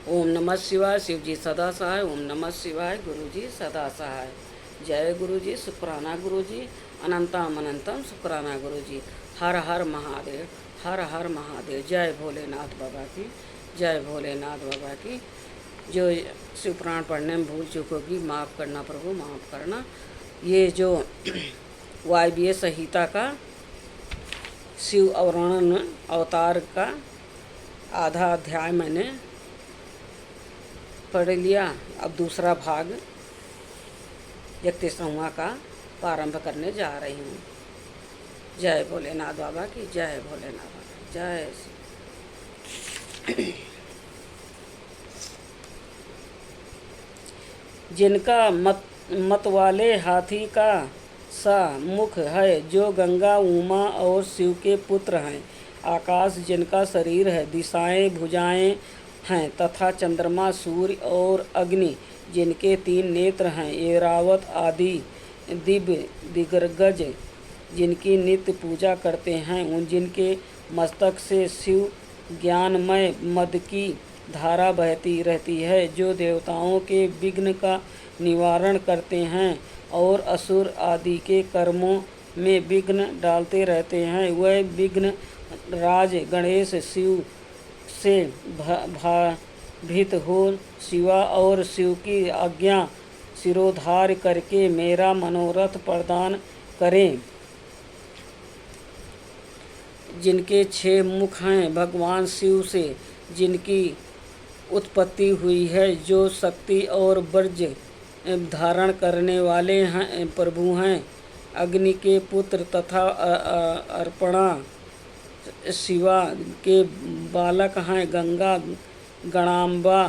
ओम नमः शिवाय। शिव जी सदा सहाय। ओम नमः शिवाय। गुरु जी सदा सहाय। जय गुरु जी। शुक्राना गुरु जी। अनंतम अनंतम शुक्राना गुरु जी। हर हर महादेव। हर हर महादेव। जय भोलेनाथ बाबा की। जय भोलेनाथ बाबा की। जो शिव पुराण पढ़ने में भूल चूक होगी माफ़ करना प्रभु, माफ़ करना। ये जो वायव्य संहिता का शिव अवतरण अवतार का आधा अध्याय मैंने पढ़ लिया। अब दूसरा भाग 31वां का प्रारंभ करने जा रही हूँ। जय भोलेनाथ बाबा की। जय भोलेनाथ बाबा की। जय श्री। जिनका मत वाले हाथी का सा मुख है, जो गंगा उमा और शिव के पुत्र हैं। आकाश जिनका शरीर है, दिशाएं भुजाएं हैं तथा चंद्रमा सूर्य और अग्नि जिनके 3 नेत्र हैं। ऐरावत आदि दिव्य दिग्गज जिनकी नित्य पूजा करते हैं। उन जिनके मस्तक से शिव ज्ञानमय मद की धारा बहती रहती है, जो देवताओं के विघ्न का निवारण करते हैं और असुर आदि के कर्मों में विघ्न डालते रहते हैं। वह विघ्न राज गणेश शिव से भीत हो शिवा और शिव की आज्ञा सिरोधार करके मेरा मनोरथ प्रदान करें। जिनके 6 मुख हैं, भगवान शिव से जिनकी उत्पत्ति हुई है, जो शक्ति और वर्ज धारण करने वाले हैं प्रभु हैं। अग्नि के पुत्र तथा अर्पणा शिवा के बालक हैं। गंगा गणाम्बा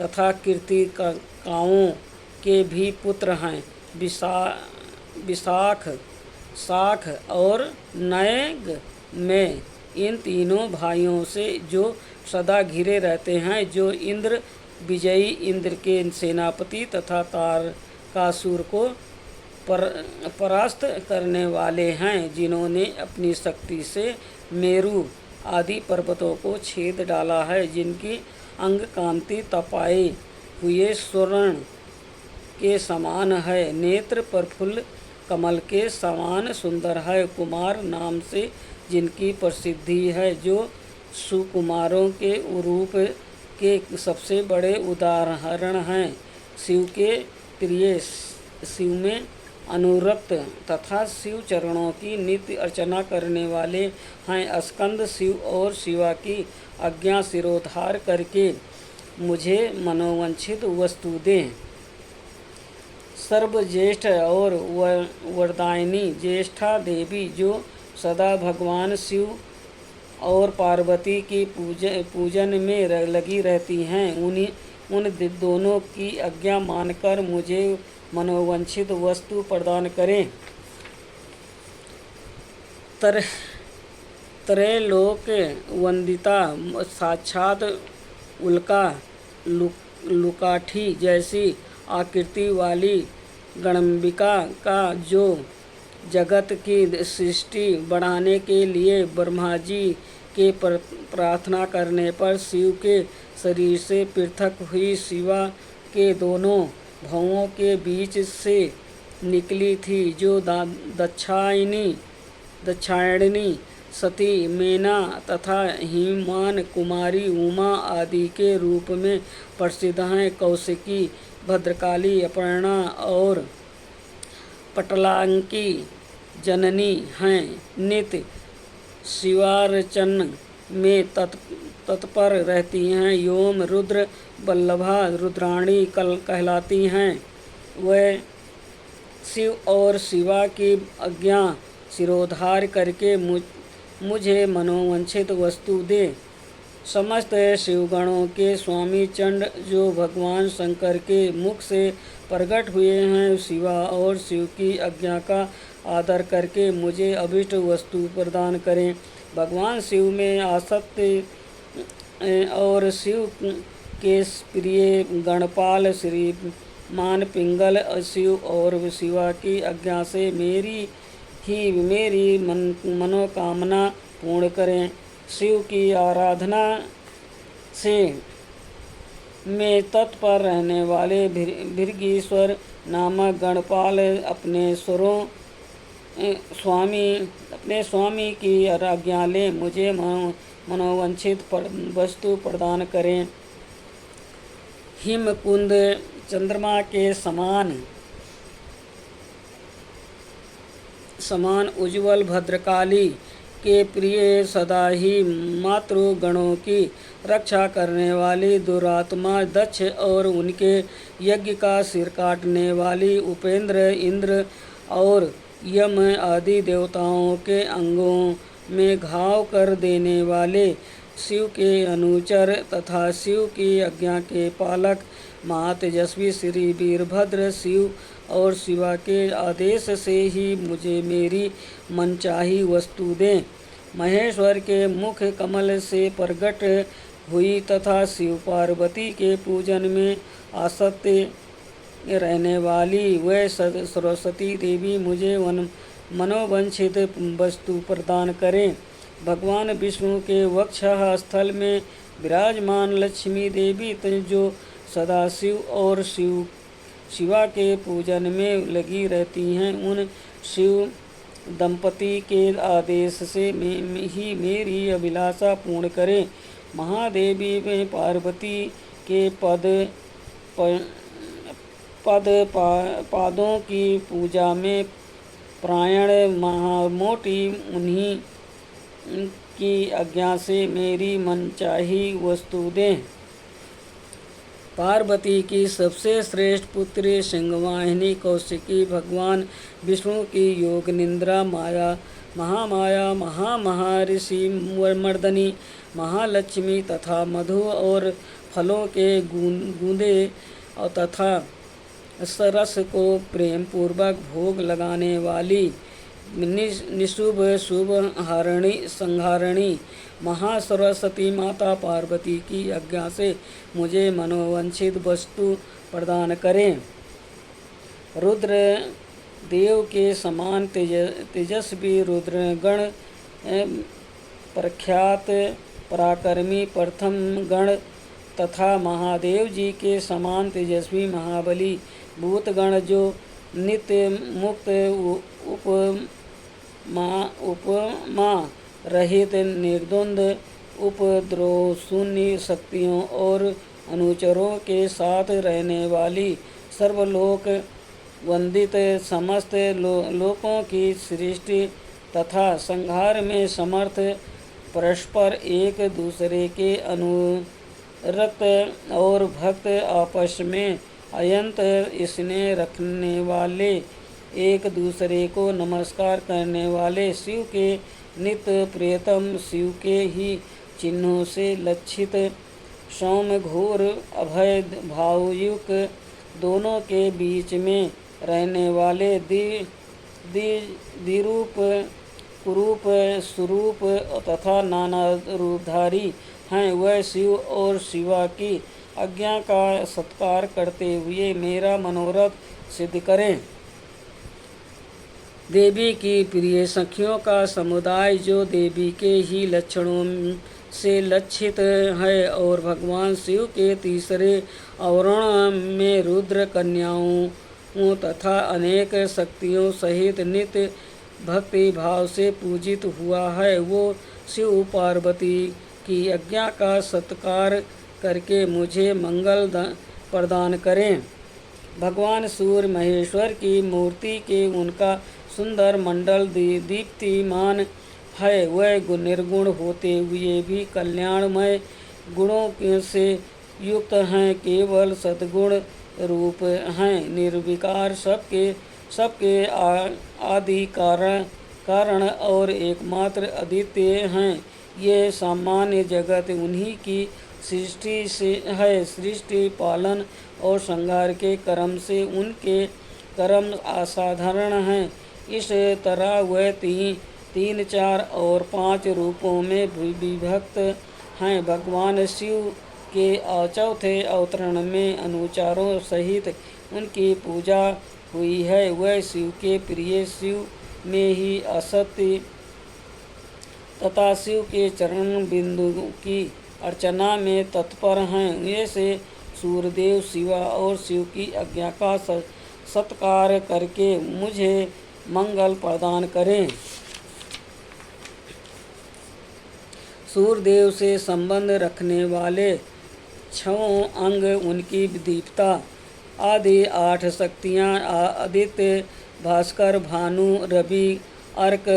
तथा कीर्तिकाओं के भी पुत्र हैं। विशाख शाख और नयग में इन तीनों भाइयों से जो सदा घिरे रहते हैं, जो इंद्र विजयी इंद्र के सेनापति तथा तारकासुर को परास्त करने वाले हैं, जिन्होंने अपनी शक्ति से मेरु आदि पर्वतों को छेद डाला है। जिनकी अंग कांति तपाए हुए स्वर्ण के समान है, नेत्र प्रफुल्ल कमल के समान सुंदर है। कुमार नाम से जिनकी प्रसिद्धि है, जो सुकुमारों के रूप के सबसे बड़े उदाहरण हैं। शिव के प्रिय, शिव में अनुरक्त तथा शिव चरणों की नित्य अर्चना करने वाले हैं। स्कंद शिव और शिवा की आज्ञा सिरोधार करके मुझे मनोवांछित वस्तु दें। सर्वज्येष्ठ और वरदायिनी ज्येष्ठा देवी, जो सदा भगवान शिव और पार्वती की पूजन में लगी रहती हैं, उन दोनों की आज्ञा मानकर मुझे मनोवांछित वस्तु प्रदान करें। त्रैलोक वंदिता साक्षात उल्का लुकाठी जैसी आकृति वाली गणम्बिका का, जो जगत की सृष्टि बढ़ाने के लिए ब्रह्मा जी के प्रार्थना करने पर शिव के शरीर से पृथक हुई शिवा के दोनों भवों के बीच से निकली थी, जो दक्षायणी सती मेना तथा हिमान कुमारी उमा आदि के रूप में प्रसिद्ध हैं। कौशिकी, भद्रकाली, अपर्णा और पटलांकी जननी हैं। नित्य शिवार्चन में तत्पर रहती हैं। योम रुद्र वल्लभा रुद्राणी कहलाती हैं। वह शिव और शिवा की आज्ञा सिरोधार करके मुझे मनोवांछित वस्तु दे। समस्त शिवगणों के स्वामी चंड, जो भगवान शंकर के मुख से प्रकट हुए हैं, शिवा और शिव की आज्ञा का आदर करके मुझे अभिष्ट वस्तु प्रदान करें। भगवान शिव में आसक्त और शिव के प्रिय गणपाल श्रीमान पिंगल शिव और शिवा की आज्ञा से मेरी मनोकामना पूर्ण करें। शिव की आराधना से में तत्पर रहने वाले भृगीश्वर नामक गणपाल अपने स्वामी की आज्ञा ले मुझे मनोवांछित वस्तु प्रदान करें। हिमकुंद चंद्रमा के समान उज्ज्वल भद्रकाली के प्रिय, सदा ही मातृगणों की रक्षा करने वाली दुरात्मा दक्ष और उनके यज्ञ का सिर काटने वाली उपेंद्र, इंद्र और यम आदि देवताओं के अंगों में घाव कर देने वाले शिव के अनुचर तथा शिव की आज्ञा के पालक महातेजस्वी श्री वीरभद्र शिव और शिवा के आदेश से ही मुझे मेरी मनचाही वस्तु दें। महेश्वर के मुख कमल से प्रकट हुई तथा शिव पार्वती के पूजन में आसक्त रहने वाली वह सरस्वती देवी मुझे मनोवांछित वस्तु प्रदान करें। भगवान विष्णु के वक्षः स्थल में विराजमान लक्ष्मी देवी जो सदाशिव और शिवा के पूजन में लगी रहती हैं, उन शिव दंपति के आदेश से ही मेरी अभिलाषा पूर्ण करें। महादेवी में पार्वती के पादों की पूजा में प्रायण महामोटी उन्हीं की आज्ञा से मेरी मनचाही वस्तु दें। पार्वती की सबसे श्रेष्ठ पुत्री सिंहवाहिनी कौशिकी भगवान विष्णु की योग निद्रा महामाया महामहर्षि मर्दनी महालक्ष्मी तथा मधु और फलों के गूंदे और तथा सरस को प्रेम पूर्वक भोग लगाने वाली निशुभ शुभ संहारिणी महासरस्वती माता पार्वती की आज्ञा से मुझे मनोवांछित वस्तु प्रदान करें। रुद्र देव के समान तेजस्वी रुद्रगण प्रख्यात पराक्रमी प्रथम गण तथा महादेव जी के समान तेजस्वी महाबली भूतगण जो नित्य मुक्त उपमा रहित निर्द्वंद उपद्रव शून्य शक्तियों और अनुचरों के साथ रहने वाली सर्वलोक वंदित समस्त लोकों की सृष्टि तथा संहार में समर्थ परस्पर एक दूसरे के अनुरक्त और भक्त आपस में अयंत स्नेह रखने वाले एक दूसरे को नमस्कार करने वाले शिव के नित्य प्रियतम शिव के ही चिन्हों से लक्षित सौम्य घोर अभय भावयुक्त दोनों के बीच में रहने वाले द्विरूप कुरूप स्वरूप तथा नाना रूपधारी हैं, वह शिव और शिवा की आज्ञा का सत्कार करते हुए मेरा मनोरथ सिद्ध करें। देवी की प्रिय सखियों का समुदाय जो देवी के ही लक्षणों से लक्षित है और भगवान शिव के तीसरे आवरण में रुद्र कन्याओं तथा अनेक शक्तियों सहित नित्य भक्ति भाव से पूजित हुआ है, वो शिव पार्वती की आज्ञा का सत्कार करके मुझे मंगल प्रदान करें। भगवान सूर्य महेश्वर की मूर्ति के उनका सुंदर मंडल दीप्तिमान है, वह निर्गुण होते हुए भी कल्याणमय गुणों से युक्त हैं, केवल सद्गुण रूप हैं, निर्विकार सबके आदि कारण और एकमात्र अद्वितीय हैं। ये सामान्य जगत उन्हीं की सृष्टि से है, सृष्टि पालन और संहार के कर्म से उनके कर्म असाधारण हैं। इस तरह वह तीन चार और 5 रूपों में विभक्त हैं। भगवान शिव के चौथे अवतरण में अनुचारों सहित उनकी पूजा हुई है, वह शिव के प्रिय शिव में ही असत्य तथा शिव के चरण बिंदु की अर्चना में तत्पर हैं। ये से सूर्यदेव शिवा और शिव की आज्ञा का सत्कार करके मुझे मंगल प्रदान करें। सूर्यदेव से संबंध रखने वाले 6 अंग, उनकी दीप्ता आदि 8 शक्तियाँ आदित्य, भास्कर, भानु, रवि, अर्क,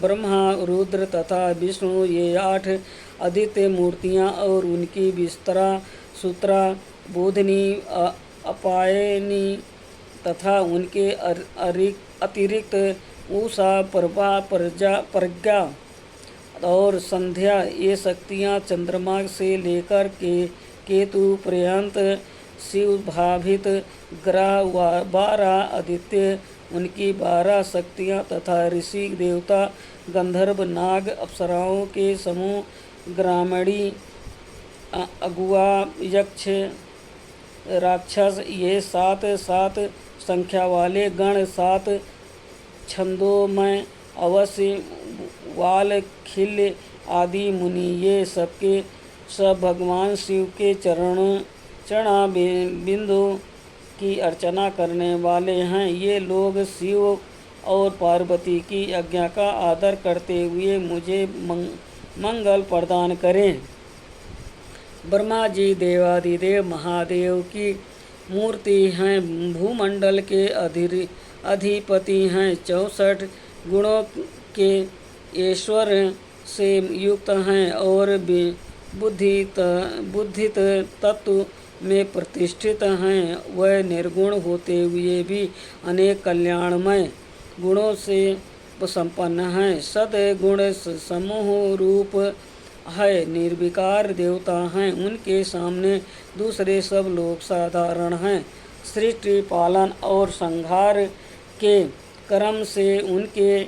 ब्रह्मा, रुद्र तथा विष्णु, ये 8 आदित्य मूर्तियाँ और उनकी विस्तरा, सूत्रा, बोधिनी, अपायनी तथा उनके अतिरिक्त उषा, प्रभा, प्रज्ञा और संध्या, ये शक्तियाँ चंद्रमा से लेकर के केतु पर्यंत शिव भावित ग्रह 12 आदित्य, उनकी 12 शक्तियाँ तथा ऋषि, देवता, गंधर्व, नाग, अप्सराओं के समूह, ग्रामणी, अगुआ, यक्ष, राक्षस, ये 7 संख्या वाले गण, 7 छंदोमय, अवश्य, वाल, खिल आदि मुनि, ये सबके सब भगवान शिव के चरणा बिंदु की अर्चना करने वाले हैं। ये लोग शिव और पार्वती की आज्ञा का आदर करते हुए मुझे मंगल प्रदान करें। ब्रह्मा जी देवादिदेव महादेव की मूर्ति हैं, भूमंडल के अधिपति हैं, 64 गुणों के ईश्वर से युक्त हैं और बुद्धित तत्व में प्रतिष्ठित हैं। वह निर्गुण होते हुए भी अनेक कल्याणमय गुणों से संपन्न हैं। सद्गुण समूह रूप है, निर्विकार देवता हैं, उनके सामने दूसरे सब लोग साधारण हैं। सृष्टि, पालन और संहार के कर्म से उनके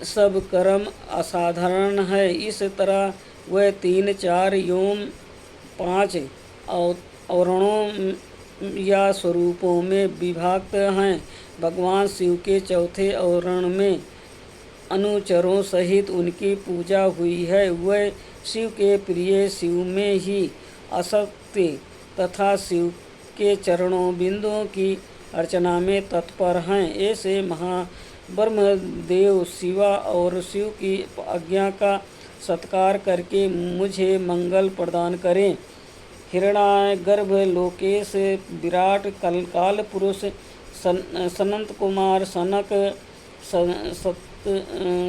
सब कर्म असाधारण है। इस तरह वह 3, 4 एवं 5 आवरणों या स्वरूपों में विभक्त हैं। भगवान शिव के चौथे आवरण में अनुचरों सहित उनकी पूजा हुई है। वह शिव के प्रिय, शिव में ही आसक्ति तथा शिव के चरणों बिंदुओं की अर्चना में तत्पर हैं। ऐसे ब्रह्मदेव शिवा और शिव की आज्ञा का सत्कार करके मुझे मंगल प्रदान करें। हिरण्यागर्भ, लोकेश, विराट, काल पुरुष, सनंत कुमार, सनक,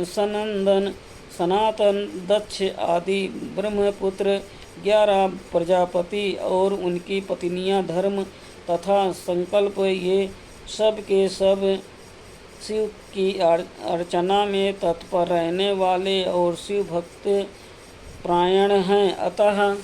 सनंदन, सनातन, दक्ष आदि ब्रह्मपुत्र, 11 प्रजापति और उनकी पत्नियां, धर्म तथा संकल्प, ये सब के सब शिव की अर्चना में तत्पर रहने वाले और शिव भक्त प्रायण हैं। अतः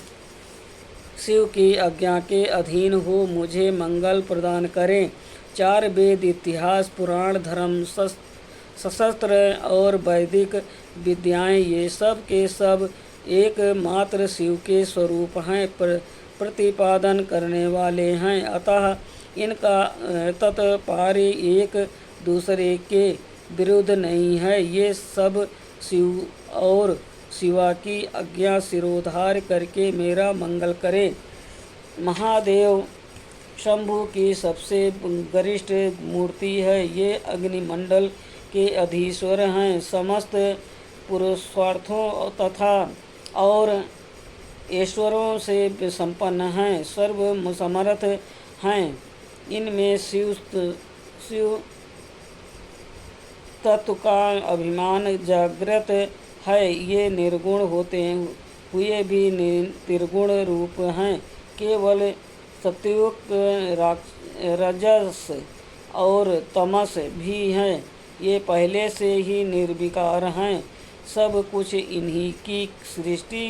शिव की आज्ञा के अधीन हो मुझे मंगल प्रदान करें। 4 वेद, इतिहास, पुराण, धर्म, शास्त्र और वैदिक विद्याएं, ये सब के सब एकमात्र शिव के स्वरूप हैं, प्रतिपादन करने वाले हैं। अतः इनका तत्पार्य एक दूसरे के विरुद्ध नहीं है। ये सब शिव और शिवा की आज्ञा सिरोधार करके मेरा मंगल करें। महादेव शंभु की सबसे गरिष्ठ मूर्ति है। ये अग्निमंडल के अधीश्वर हैं, समस्त पुरुषार्थों तथा और ऐश्वर्यों से संपन्न हैं, सर्वसमर्थ हैं। इनमें शिव तत्व का अभिमान जागृत है। ये निर्गुण होते हुए भी निर्गुण रूप हैं। केवल सत्युक्त, रजस और तमस भी हैं। ये पहले से ही निर्विकार हैं। सब कुछ इन्हीं की सृष्टि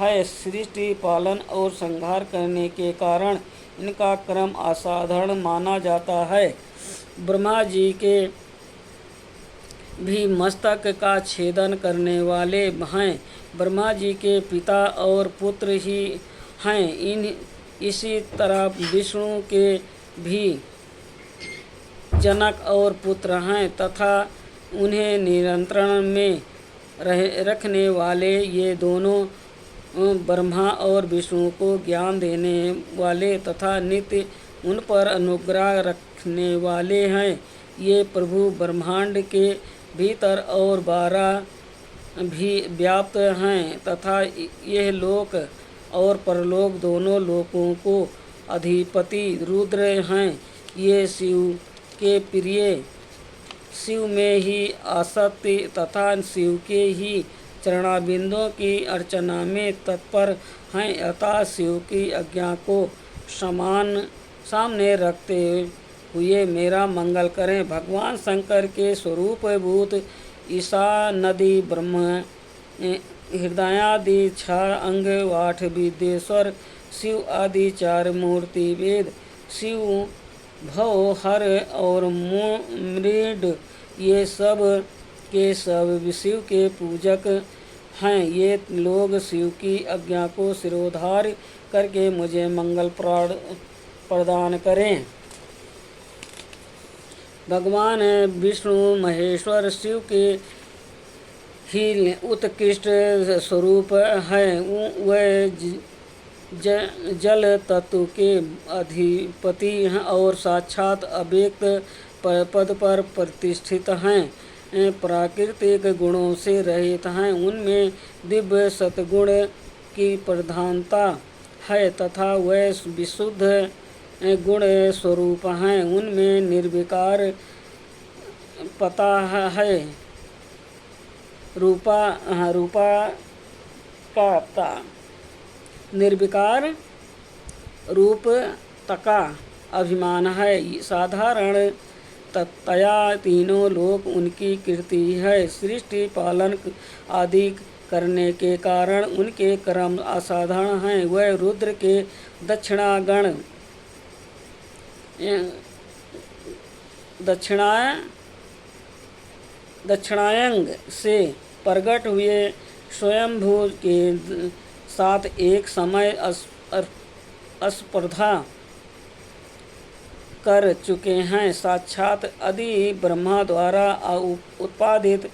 है। सृष्टि, पालन और संहार करने के कारण इनका क्रम असाधारण माना जाता है। ब्रह्मा जी के भी मस्तक का छेदन करने वाले हैं। ब्रह्मा जी के पिता और पुत्र ही हैं। इसी तरह विष्णु के भी जनक और पुत्र हैं तथा उन्हें नियंत्रण में रखने वाले ये दोनों ब्रह्मा और विष्णु को ज्ञान देने वाले तथा नित्य उन पर अनुग्रह रखने वाले हैं। ये प्रभु ब्रह्मांड के भीतर और 12 भी व्याप्त हैं तथा यह लोक और परलोक दोनों लोकों को अधिपति रुद्र हैं। ये शिव के प्रिय, शिव में ही आसक्ति तथा शिव के ही चरणाबिंदों की अर्चना में तत्पर हैं। अतः शिव की आज्ञा को सामने रखते हुए मेरा मंगल करें। भगवान शंकर के स्वरूप भूत ईशा नदी ब्रह्म हृदयादि 6 अंग 8 विदेश्वर शिव आदि 4 मूर्ति वेद शिव भव हर और मृड ये सब के सब शिव के पूजक हैं। ये लोग शिव की आज्ञा को सिरोधार्य करके मुझे मंगल प्रदान करें। भगवान विष्णु महेश्वर शिव के ही उत्कृष्ट स्वरूप है। वह जल तत्व के अधिपति हैं और साक्षात अव्यक्त पद पर प्रतिष्ठित हैं। प्राकृतिक गुणों से रहित हैं। उनमें दिव्य सतगुण की प्रधानता है तथा वह विशुद्ध गुण स्वरूप हैं। उनमें निर्विकार पता है, निर्विकार रूप तका अभिमान है। साधारण तया तीनों लोक उनकी कीर्ति है। सृष्टि पालन आदि करने के कारण उनके कर्म असाधारण हैं। वह रुद्र के दक्षिणायंग से प्रकट हुए स्वयंभू के साथ एक समय स्पर्धा कर चुके हैं। साक्षात आदि ब्रह्मा द्वारा उत्पादित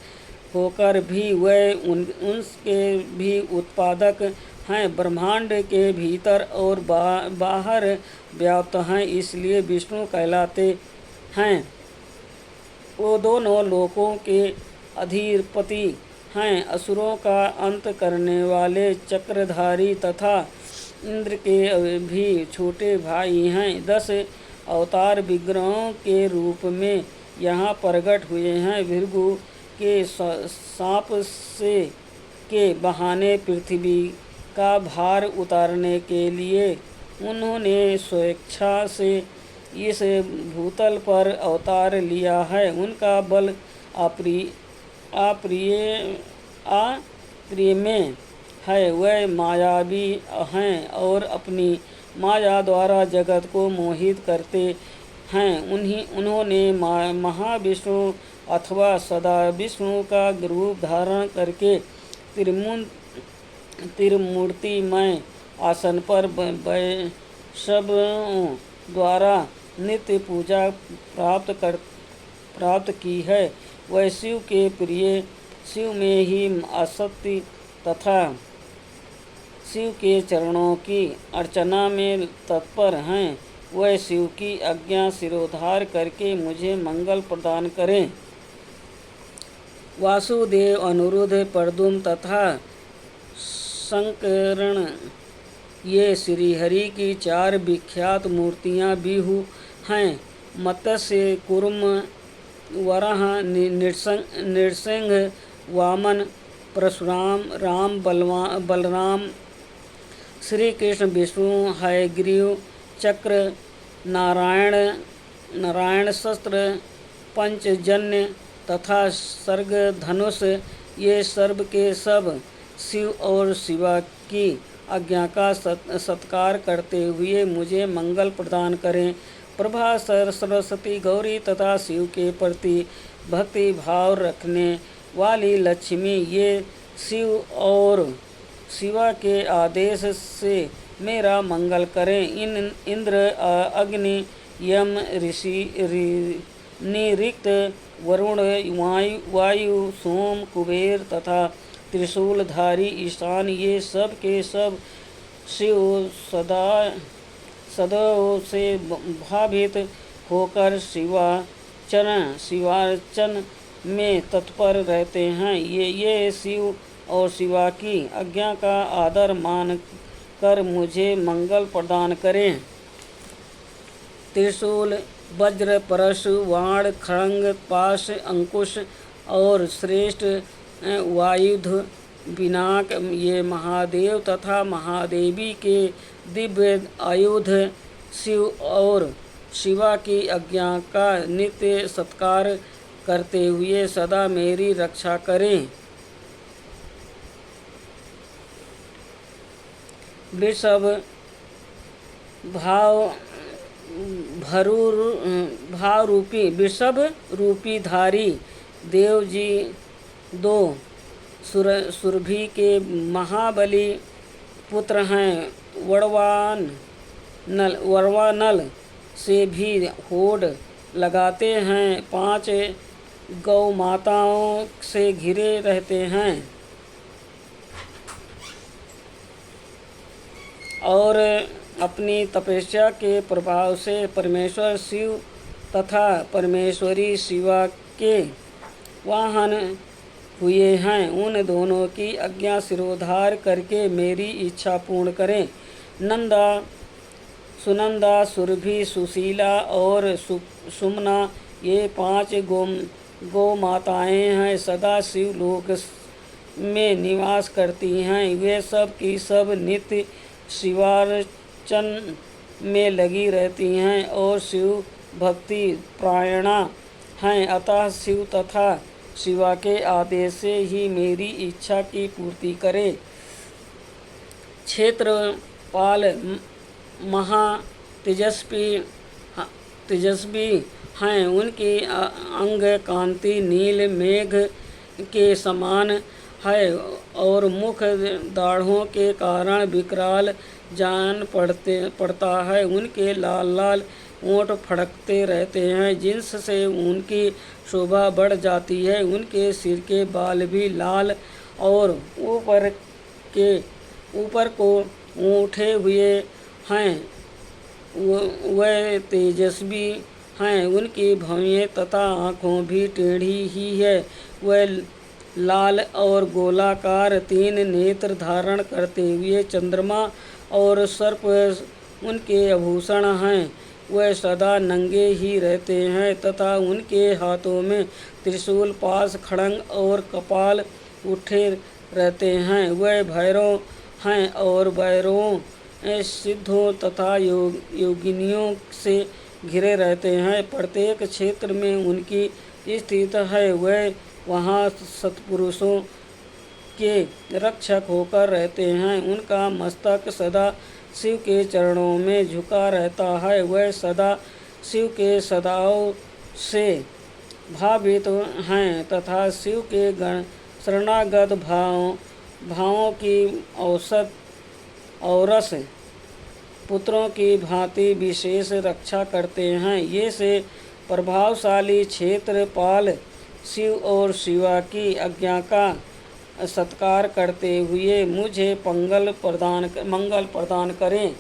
होकर भी वह उनके भी उत्पादक हैं। ब्रह्मांड के भीतर और बाहर व्याप्त हैं, इसलिए विष्णु कहलाते हैं। वो दोनों लोकों के अधिपति हैं। असुरों का अंत करने वाले चक्रधारी तथा इंद्र के भी छोटे भाई हैं। 10 अवतार विग्रहों के रूप में यहाँ प्रकट हुए हैं। भृगु के सांप से के बहाने पृथ्वी का भार उतारने के लिए उन्होंने स्वेच्छा से इस भूतल पर अवतार लिया है। उनका बल अप्रिय में है। वह मायावी हैं और अपनी माया द्वारा जगत को मोहित करते हैं। उन्होंने महाविष्णु अथवा सदा विष्णु का रूप धारण करके त्रिमूर्तिमय आसन पर वैष्णवों द्वारा नित्य पूजा प्राप्त की है। वह शिव के प्रिय, शिव में ही आसक्ति तथा शिव के चरणों की अर्चना में तत्पर हैं। वह शिव की आज्ञा सिरोधार करके मुझे मंगल प्रदान करें। वासुदेव, अनिरुद्ध, प्रद्युम्न तथा संकर्ण ये श्रीहरि की 4 विख्यात मूर्तियाँ भी हैं। मत्स्य, कूर्म, वराह, नृसिंह, वामन, परशुराम, राम, बलराम, श्री कृष्ण, विष्णु, हयग्रीव, चक्र, नारायण शस्त्र, पंचजन्य तथा सर्ग धनुष ये सर्व के सब शिव और शिवा की आज्ञा का सत्कार करते हुए मुझे मंगल प्रदान करें। प्रभा, सरस्वती, गौरी तथा शिव के प्रति भक्ति भाव रखने वाली लक्ष्मी ये शिव और शिवा के आदेश से मेरा मंगल करें। इंद्र, अग्नि, यम, ऋषि, निरिक्त, वरुण, वायु, सोम, कुबेर तथा त्रिशूलधारी ईशान, ये सब के सब शिव सदैव से भावित होकर शिवार्चन में तत्पर रहते हैं। ये शिव और शिवा की आज्ञा का आदर मान कर मुझे मंगल प्रदान करें। त्रिशूल, वज्र, परशु, वाण, खड्ग, पाश, अंकुश और श्रेष्ठ वायुध पिनाक, ये महादेव तथा महादेवी के दिव्य आयुध शिव और शिवा की आज्ञा का नित्य सत्कार करते हुए सदा मेरी रक्षा करें। वृषभ, वृषभ रूपी धारी देव जी दो सुरभि के महाबली पुत्र हैं। वरवानल से भी होड़ लगाते हैं। 5 गौ माताओं से घिरे रहते हैं और अपनी तपस्या के प्रभाव से परमेश्वर शिव तथा परमेश्वरी शिवा के वाहन हुए हैं। उन दोनों की आज्ञा सिरोधार करके मेरी इच्छा पूर्ण करें। नंदा, सुनंदा, सुरभि, सुशीला और सुमना, ये 5 गौ माताएँ हैं, सदा शिव लोक में निवास करती हैं। वे सब की सब नित्य शिवार्चन में लगी रहती हैं और शिव भक्ति प्रायणा हैं। अतः शिव तथा शिवा के आदेश से ही मेरी इच्छा की पूर्ति करे। क्षेत्रपाल महा तेजस्वी हैं। उनकी अंग कांति नील मेघ के समान है और मुख दाढ़ों के कारण विकराल जान पड़ता है। उनके लाल लाल ओंठ फड़कते रहते हैं, जिनसे उनकी शोभा बढ़ जाती है। उनके सिर के बाल भी लाल और ऊपर को उठे हुए हैं। वह तेजस्वी हैं। उनकी भौहें तथा आँखें भी टेढ़ी ही है। वह लाल और गोलाकार 3 नेत्र धारण करते हुए चंद्रमा और सर्प उनके आभूषण हैं। वह सदा नंगे ही रहते हैं तथा उनके हाथों में त्रिशूल, पाश, खड्ग और कपाल उठे रहते हैं। वह भैरव हैं और भैरवों, सिद्धों तथा योगिनियों से घिरे रहते हैं। प्रत्येक क्षेत्र में उनकी स्थित है। वह वहाँ सत्पुरुषों के रक्षक होकर रहते हैं। उनका मस्तक सदा शिव के चरणों में झुका रहता है। वह सदा शिव के सदाओं से भावित हैं तथा शिव के शरणागत भावों की औरस पुत्रों की भांति विशेष रक्षा करते हैं। ये से प्रभावशाली क्षेत्रपाल शिव और शिवा की आज्ञा का सत्कार करते हुए मुझे मंगल प्रदान करें।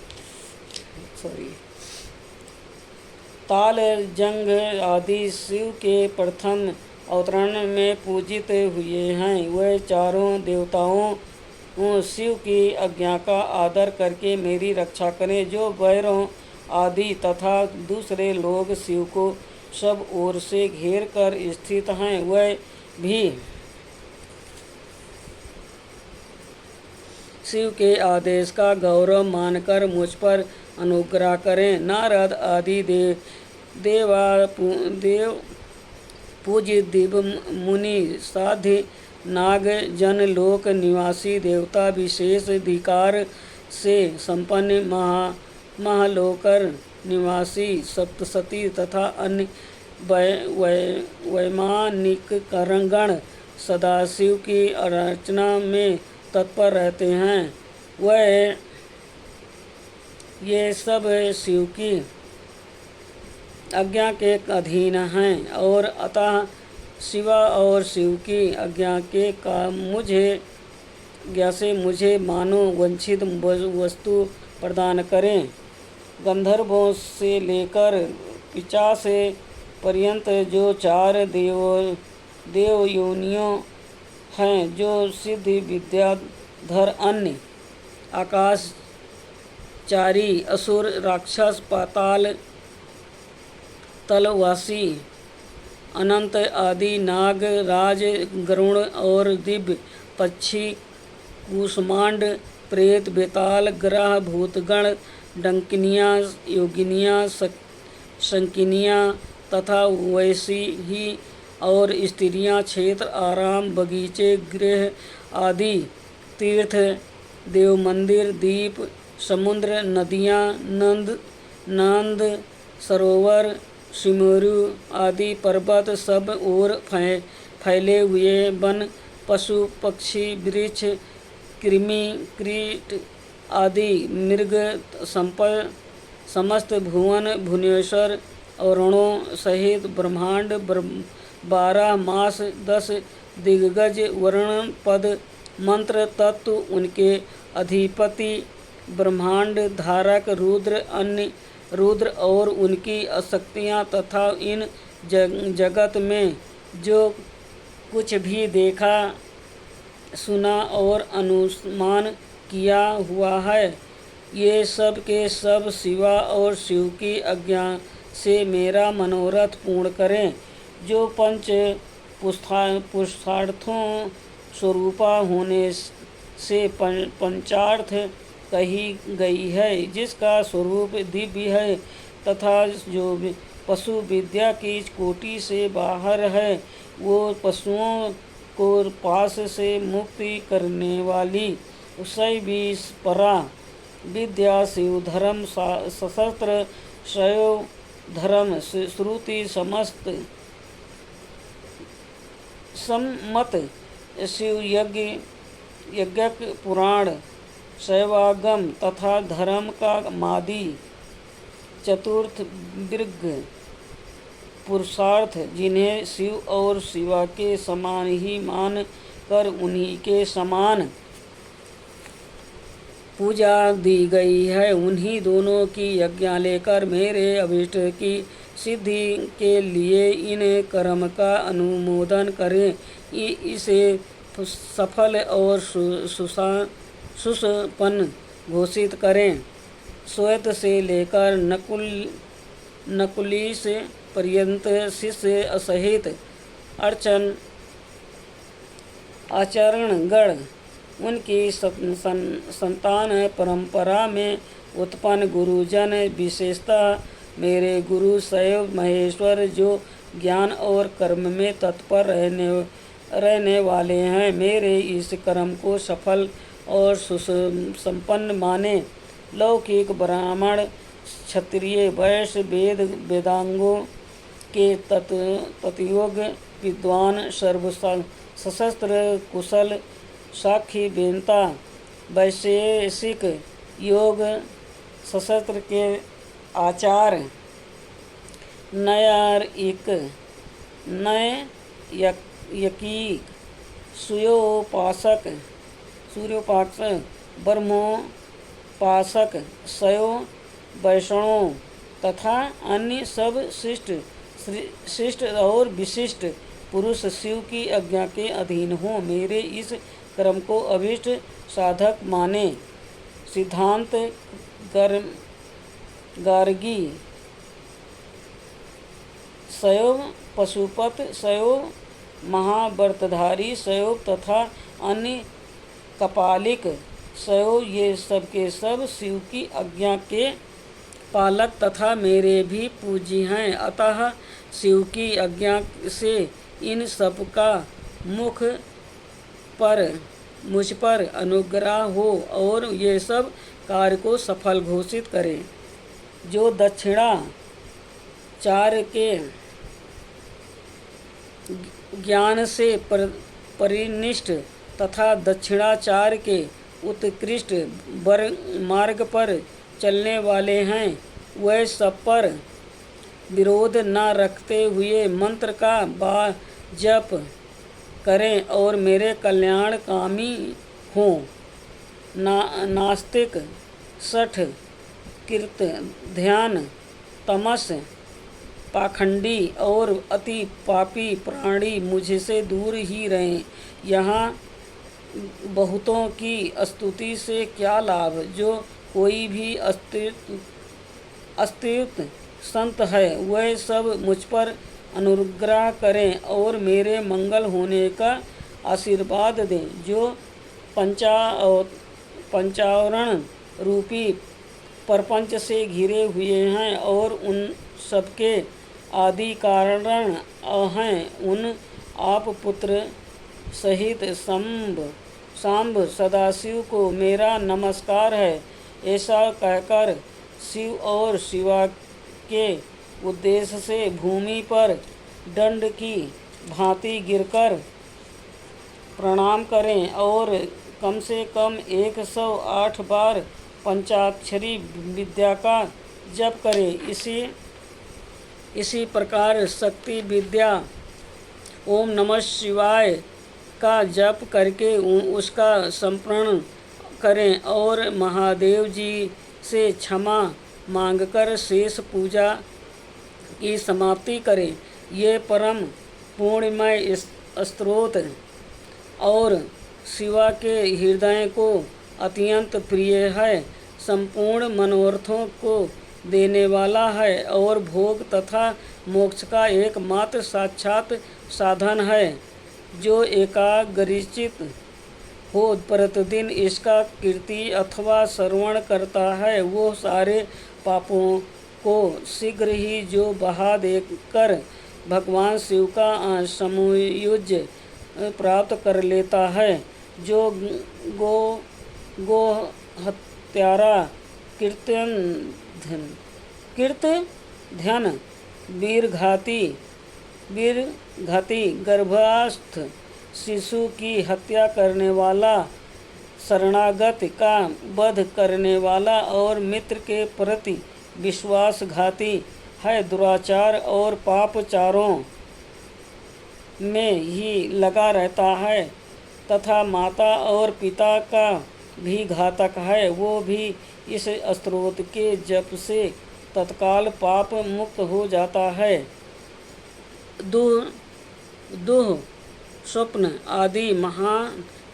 ताल, जंग आदि शिव के प्रथम अवतरण में पूजित हुए हैं। वह चारों देवताओं शिव की आज्ञा का आदर करके मेरी रक्षा करें। जो भैरव आदि तथा दूसरे लोग शिव को सब ओर से घेर कर स्थित हैं, वह भी शिव के आदेश का गौरव मानकर मुझ पर अनुग्रह करें। नारद आदि देव पूज्य दिव्य मुनि, साध्य नाग, जन लोक निवासी देवता, विशेष अधिकार से संपन्न महालोकर निवासी सप्तसती तथा अन्य वैमानिक गण सदाशिव की अर्चना में तत्पर रहते हैं। वह ये सब शिव की आज्ञा के अधीन हैं और अतः शिवा और शिव की आज्ञा के का मुझे आज्ञा से मुझे मानो वांछित वस्तु प्रदान करें। गंधर्वों से लेकर पिशाच पर्यंत जो 4 देव योनियों हैं, जो सिद्धि विद्याधर, अन्य आकाशचारी, असुर, राक्षस, पाताल तलवासी, अनंत आदि, नाग, राज, गरुण और दिव्य पक्षी, कूष्मांड, प्रेत, बेताल, ग्रह, भूतगण, डंकिनियाँ, योगिनियाँ, शंकिनियाँ तथा वैसी ही और स्त्रियाँ, क्षेत्र, आराम, बगीचे, गृह आदि, तीर्थ, देव मंदिर, द्वीप, समुद्र, नदियाँ, नंद सरोवर, सिमरु आदि, पर्वत, सब ओर फैले हुए वन, पशु पक्षी, वृक्ष, कृमि कीट आदि, मृग, समस्त भुवन भुवनेश्वर औरणों सहित ब्रह्मांड, 12 मास, 10 दिग्गज, वर्ण, पद, मंत्र, तत्व, उनके अधिपति, ब्रह्मांड धारक, रुद्र, अन्य रुद्र और उनकी शक्तियाँ तथा इन जगत में जो कुछ भी देखा, सुना और अनुमान किया हुआ है, ये सब के सब शिवा और शिव की आज्ञा से मेरा मनोरथ पूर्ण करें। जो पंच पुरुषार्थों स्वरूपा होने से पंचार्थ कही गई है, जिसका स्वरूप दिव्य है तथा जो पशु विद्या की कोटि से बाहर है, वो पशुओं को पास से मुक्ति करने वाली शैवी परा विद्या, शिव धर्म, सशस्त्र शैव धर्म, श्रुति समस्त सम्मत शिव यज्ञ पुराण, शैवागम तथा धर्म का मादि चतुर्थ वर्ग पुरुषार्थ, जिन्हें शिव और शिवा के समान ही मान कर उन्हीं के समान पूजा दी गई है, उन्हीं दोनों की आज्ञा लेकर मेरे अभीष्ट की सिद्धि के लिए इन कर्म का अनुमोदन करें। इसे सफल और सुसंपन्न घोषित करें। श्वेत से लेकर नकुलीस पर्यंत शिष्य सहित आचरणगण, उनकी संतान परंपरा में उत्पन्न गुरुजन, विशेषतः मेरे गुरु शैव महेश्वर, जो ज्ञान और कर्म में तत्पर रहने वाले हैं, मेरे इस कर्म को सफल और सुसंपन्न माने। लौकिक ब्राह्मण, क्षत्रिय, वैश्य, वेदांगों के तत्वयोग विद्वान, सर्व सशस्त्र कुशल, साक्षी बेनता, वैशेषिक योग शस्त्र के आचार, नैयायिक, नैयायिक, सूर्योपासक, ब्रह्मोपासक, शैव वैष्णव तथा अन्य सब शिष्ट और विशिष्ट पुरुष शिव की आज्ञा के अधीन हों, मेरे इस कर्म को अभीष्ट साधक माने। सिद्धांत गार्गी, शैव पशुपत, शैव महाव्रतधारी, शैव तथा अन्य कपालिक शैव, ये सब के सब शिव की आज्ञा के पालक तथा मेरे भी पूज्य हैं। अतः शिव की आज्ञा से इन सब का मुझ पर अनुग्रह हो और ये सब कार्य को सफल घोषित करें। जो दक्षिणाचार के ज्ञान से परिनिष्ठ तथा दक्षिणाचार के उत्कृष्ट मार्ग पर चलने वाले हैं, वह सब पर विरोध न रखते हुए मंत्र का जप करें और मेरे कल्याणकामी हों। नास्तिक, शठ, कृत, ध्यान, तमस, पाखंडी और अति पापी प्राणी मुझसे दूर ही रहें। यहाँ बहुतों की स्तुति से क्या लाभ? जो कोई भी अस्तित्व संत है वह सब मुझ पर अनुग्रह करें और मेरे मंगल होने का आशीर्वाद दें। जो पंचावरण रूपी प्रपंच से घिरे हुए हैं और उन सबके आदि कारण हैं, उन आप पुत्र सहित सांब सदाशिव को मेरा नमस्कार है। ऐसा कहकर शिव और शिवा के उद्देश्य से भूमि पर दंड की भांति गिरकर प्रणाम करें और कम से कम 108 बार पंचाक्षरी विद्या का जप करें। इसी प्रकार शक्ति विद्या ओम नमः शिवाय का जप करके उसका समर्पण करें और महादेव जी से क्षमा मांगकर शेष पूजा की समाप्ति करें। ये परम पुण्यमय स्तोत्र और शिवा के हृदय को अत्यंत प्रिय है, संपूर्ण मनोरथों को देने वाला है और भोग तथा मोक्ष का एकमात्र साक्षात साधन है। जो एकाग्रचित हो प्रतिदिन इसका कीर्ति अथवा श्रवण करता है वो सारे पापों को शीघ्र ही जो बहा देकर भगवान शिव का सायुज्य प्राप्त कर लेता है। जो गो हत्यारा, कृत ध्यान, वीरघाती, गर्भस्थ शिशु की हत्या करने वाला, शरणागत का वध करने वाला और मित्र के प्रति विश्वासघाती है। दुराचार और पापचारों में ही लगा रहता है तथा माता और पिता का भी घातक है। वो भी इस स्तोत्र के जप से तत्काल पाप मुक्त हो जाता है। दुह, स्वप्न आदि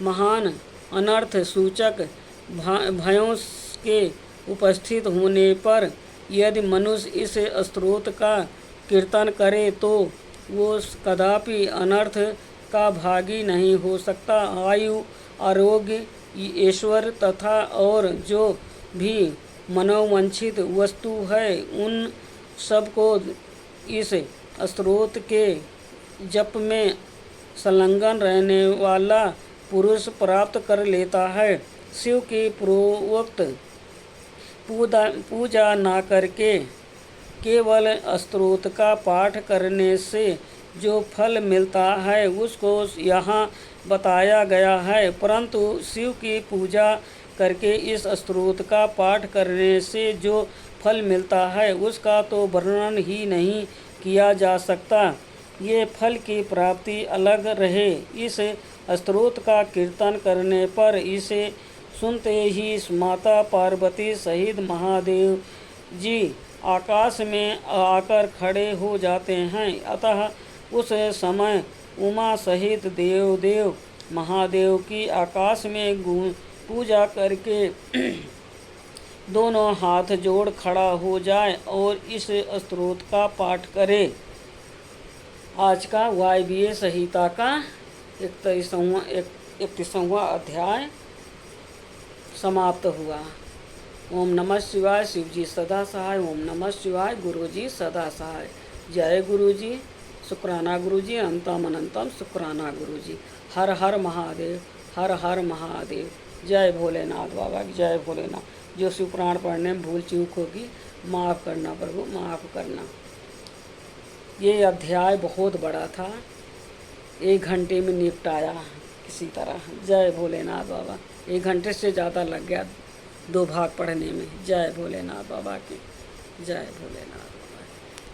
महान अनर्थ सूचक भयों के उपस्थित होने पर यदि मनुष्य इस स्तोत्र का कीर्तन करे तो वो कदापि अनर्थ का भागी नहीं हो सकता। आयु, आरोग्य, ईश्वर तथा और जो भी मनोवांछित वस्तु है उन सबको इस स्तोत्र के जप में संलग्न रहने वाला पुरुष प्राप्त कर लेता है। शिव की पूर्वोक्त पूजा न करके केवल स्तोत्र का पाठ करने से जो फल मिलता है उसको यहाँ बताया गया है, परंतु शिव की पूजा करके इस स्तोत्र का पाठ करने से जो फल मिलता है उसका तो वर्णन ही नहीं किया जा सकता। ये फल की प्राप्ति अलग रहे। इस स्तोत्र का कीर्तन करने पर इसे सुनते ही माता पार्वती सहित महादेव जी आकाश में आकर खड़े हो जाते हैं। अतः उस समय उमा सहित देव महादेव की आकाश में पूजा करके दोनों हाथ जोड़ खड़ा हो जाए और इस स्तोत्र का पाठ करे। आज का वायवीय संहिता का 31वां अध्याय समाप्त हुआ। ओम नमः शिवाय। शिव जी सदा सहाय। ओम नमः शिवाय। गुरु जी सदा सहाय। जय गुरु जी। शुक्राना गुरु जी। अनंतम अनंतम शुक्राना गुरु जी। हर हर महादेव। हर हर महादेव। जय भोलेनाथ बाबा की जय भोलेनाथ। जो शिव पुराण पढ़ने में भूल चूक होगी माफ़ करना प्रभु, माफ़ करना। ये अध्याय बहुत बड़ा था, 1 घंटे में निपटाया किसी तरह। जय भोलेनाथ बाबा। 1 घंटे से ज़्यादा लग गया 2 भाग पढ़ने में। जय भोलेनाथ बाबा की जय भोलेनाथ।